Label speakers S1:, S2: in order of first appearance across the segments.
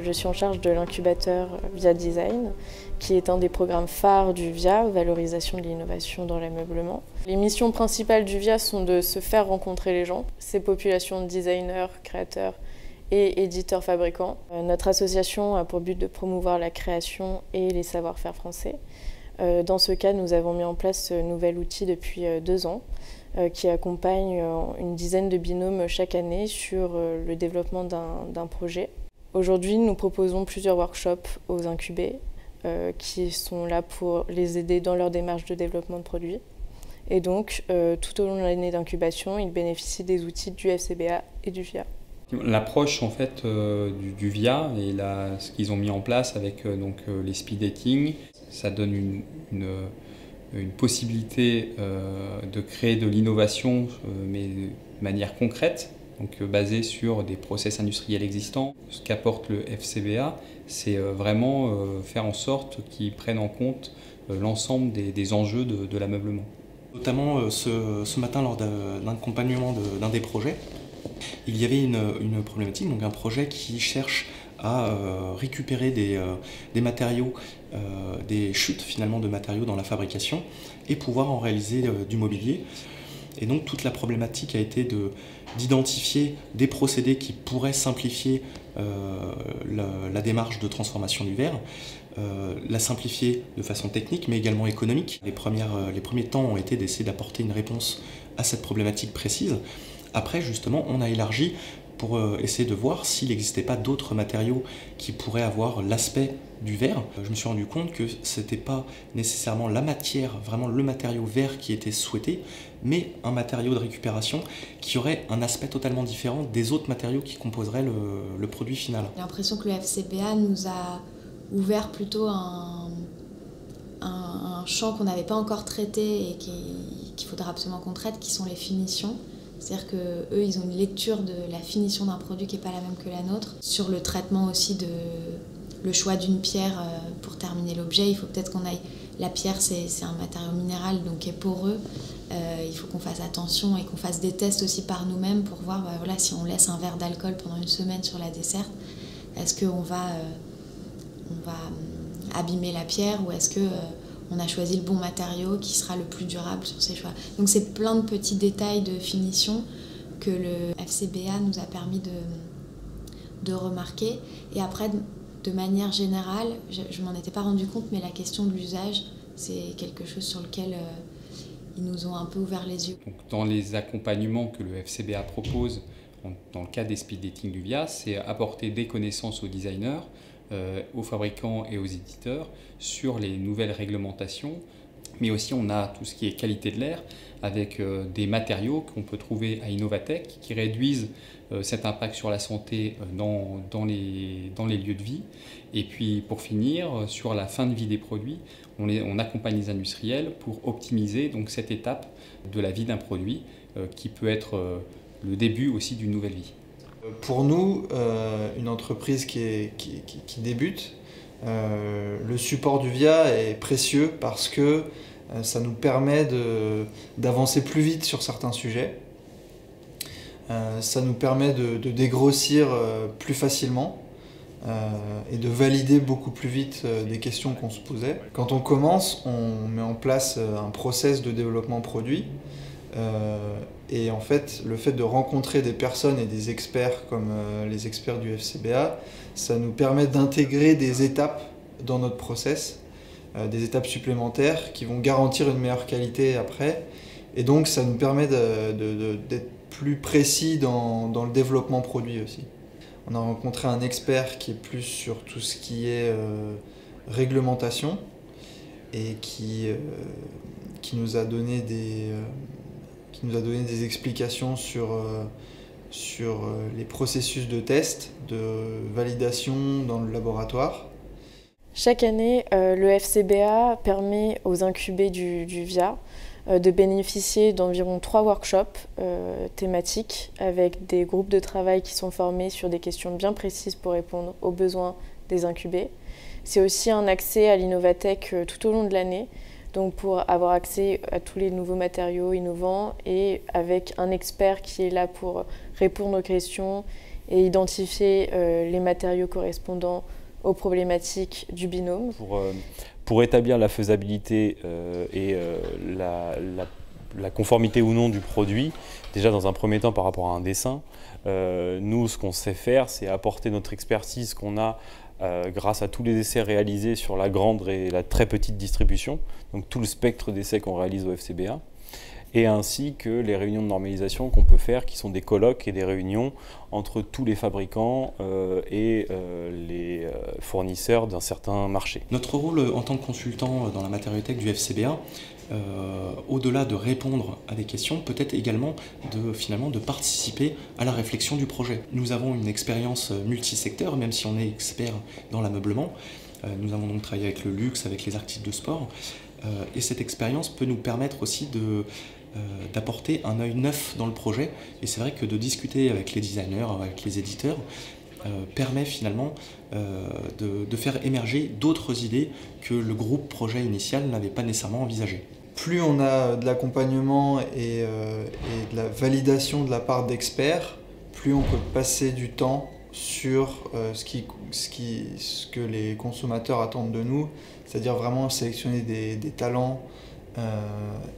S1: Je suis en charge de l'incubateur VIA Design, qui est un des programmes phares du VIA, valorisation de l'innovation dans l'ameublement. Les missions principales du VIA sont de se faire rencontrer les gens, ces populations de designers, créateurs et éditeurs fabricants. Notre association a pour but de promouvoir la création et les savoir-faire français. Dans ce cas, nous avons mis en place ce nouvel outil depuis 2 ans qui accompagne une dizaine de binômes chaque année sur le développement d'un projet. Aujourd'hui, nous proposons plusieurs workshops aux incubés qui sont là pour les aider dans leur démarche de développement de produits. Et donc, tout au long de l'année d'incubation, ils bénéficient des outils du FCBA et du VIA.
S2: L'approche en fait du VIA et ce qu'ils ont mis en place avec les speed dating, ça donne une possibilité de créer de l'innovation mais de manière concrète, donc basée sur des process industriels existants. Ce qu'apporte le FCBA, c'est vraiment faire en sorte qu'ils prennent en compte l'ensemble des enjeux de l'ameublement.
S3: Notamment ce matin lors d'un accompagnement d'un des projets, il y avait une problématique, donc un projet qui cherche à récupérer des matériaux, des chutes finalement de matériaux dans la fabrication et pouvoir en réaliser du mobilier. Et donc toute la problématique a été d'identifier des procédés qui pourraient simplifier la démarche de transformation du verre, la simplifier de façon technique mais également économique. Les premiers temps ont été d'essayer d'apporter une réponse à cette problématique précise. Après, justement, on a élargi pour essayer de voir s'il n'existait pas d'autres matériaux qui pourraient avoir l'aspect du verre. Je me suis rendu compte que ce n'était pas nécessairement la matière, vraiment le matériau verre qui était souhaité, mais un matériau de récupération qui aurait un aspect totalement différent des autres matériaux qui composeraient le produit final.
S4: J'ai l'impression que le FCBA nous a ouvert plutôt un champ qu'on n'avait pas encore traité et qu'il faudra absolument qu'on traite, qui sont les finitions. C'est-à-dire qu'eux, ils ont une lecture de la finition d'un produit qui n'est pas la même que la nôtre. Sur le traitement aussi le choix d'une pierre pour terminer l'objet, il faut peut-être qu'on aille... La pierre, c'est un matériau minéral, donc qui est poreux. Il faut qu'on fasse attention et qu'on fasse des tests aussi par nous-mêmes pour voir voilà, si on laisse un verre d'alcool pendant 1 semaine sur la desserte, est-ce qu'on va abîmer la pierre ou est-ce que... on a choisi le bon matériau qui sera le plus durable sur ces choix. Donc c'est plein de petits détails de finition que le FCBA nous a permis de remarquer. Et après, de manière générale, je ne m'en étais pas rendu compte, mais la question de l'usage, c'est quelque chose sur lequel ils nous ont un peu ouvert les yeux.
S2: Donc, dans les accompagnements que le FCBA propose, dans le cadre des speed dating du VIA, c'est apporter des connaissances aux designers, aux fabricants et aux éditeurs sur les nouvelles réglementations, mais aussi on a tout ce qui est qualité de l'air avec des matériaux qu'on peut trouver à Innovatech qui réduisent cet impact sur la santé dans les lieux de vie. Et puis pour finir, sur la fin de vie des produits, on accompagne les industriels pour optimiser donc cette étape de la vie d'un produit qui peut être le début aussi d'une nouvelle vie.
S5: Pour nous, une entreprise qui débute, le support du VIA est précieux parce que ça nous permet d'avancer plus vite sur certains sujets. Ça nous permet de dégrossir plus facilement et de valider beaucoup plus vite des questions qu'on se posait. Quand on commence, on met en place un process de développement produit. Et en fait, le fait de rencontrer des personnes et des experts comme les experts du FCBA, ça nous permet d'intégrer des étapes dans notre process, des étapes supplémentaires qui vont garantir une meilleure qualité après. Et donc, ça nous permet d'être plus précis dans le développement produit aussi. On a rencontré un expert qui est plus sur tout ce qui est réglementation et qui nous a donné des explications sur les processus de test, de validation dans le laboratoire.
S1: Chaque année, le FCBA permet aux incubés du VIA de bénéficier d'environ 3 workshops thématiques avec des groupes de travail qui sont formés sur des questions bien précises pour répondre aux besoins des incubés. C'est aussi un accès à l'Innovatech tout au long de l'année, donc pour avoir accès à tous les nouveaux matériaux innovants et avec un expert qui est là pour répondre aux questions et identifier les matériaux correspondant aux problématiques du binôme.
S6: Pour établir la faisabilité et la conformité ou non du produit, déjà dans un premier temps par rapport à un dessin, nous ce qu'on sait faire, c'est apporter notre expertise qu'on a grâce à tous les essais réalisés sur la grande et la très petite distribution, donc tout le spectre d'essais qu'on réalise au FCBA, et ainsi que les réunions de normalisation qu'on peut faire, qui sont des colloques et des réunions entre tous les fabricants et les fournisseurs d'un certain marché.
S3: Notre rôle en tant que consultant dans la matériothèque du FCBA, au-delà de répondre à des questions, peut être également de participer à la réflexion du projet. Nous avons une expérience multisecteur, même si on est expert dans l'ameublement. Nous avons donc travaillé avec le luxe, avec les articles de sport, et cette expérience peut nous permettre aussi d'apporter un œil neuf dans le projet. Et c'est vrai que de discuter avec les designers, avec les éditeurs, permet finalement de faire émerger d'autres idées que le groupe projet initial n'avait pas nécessairement envisagées.
S5: Plus on a de l'accompagnement et de la validation de la part d'experts, plus on peut passer du temps sur ce que les consommateurs attendent de nous, c'est-à-dire vraiment sélectionner des talents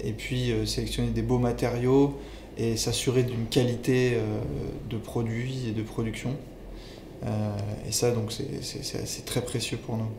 S5: et puis sélectionner des beaux matériaux et s'assurer d'une qualité de produit et de production. Et ça, donc, c'est très précieux pour nous.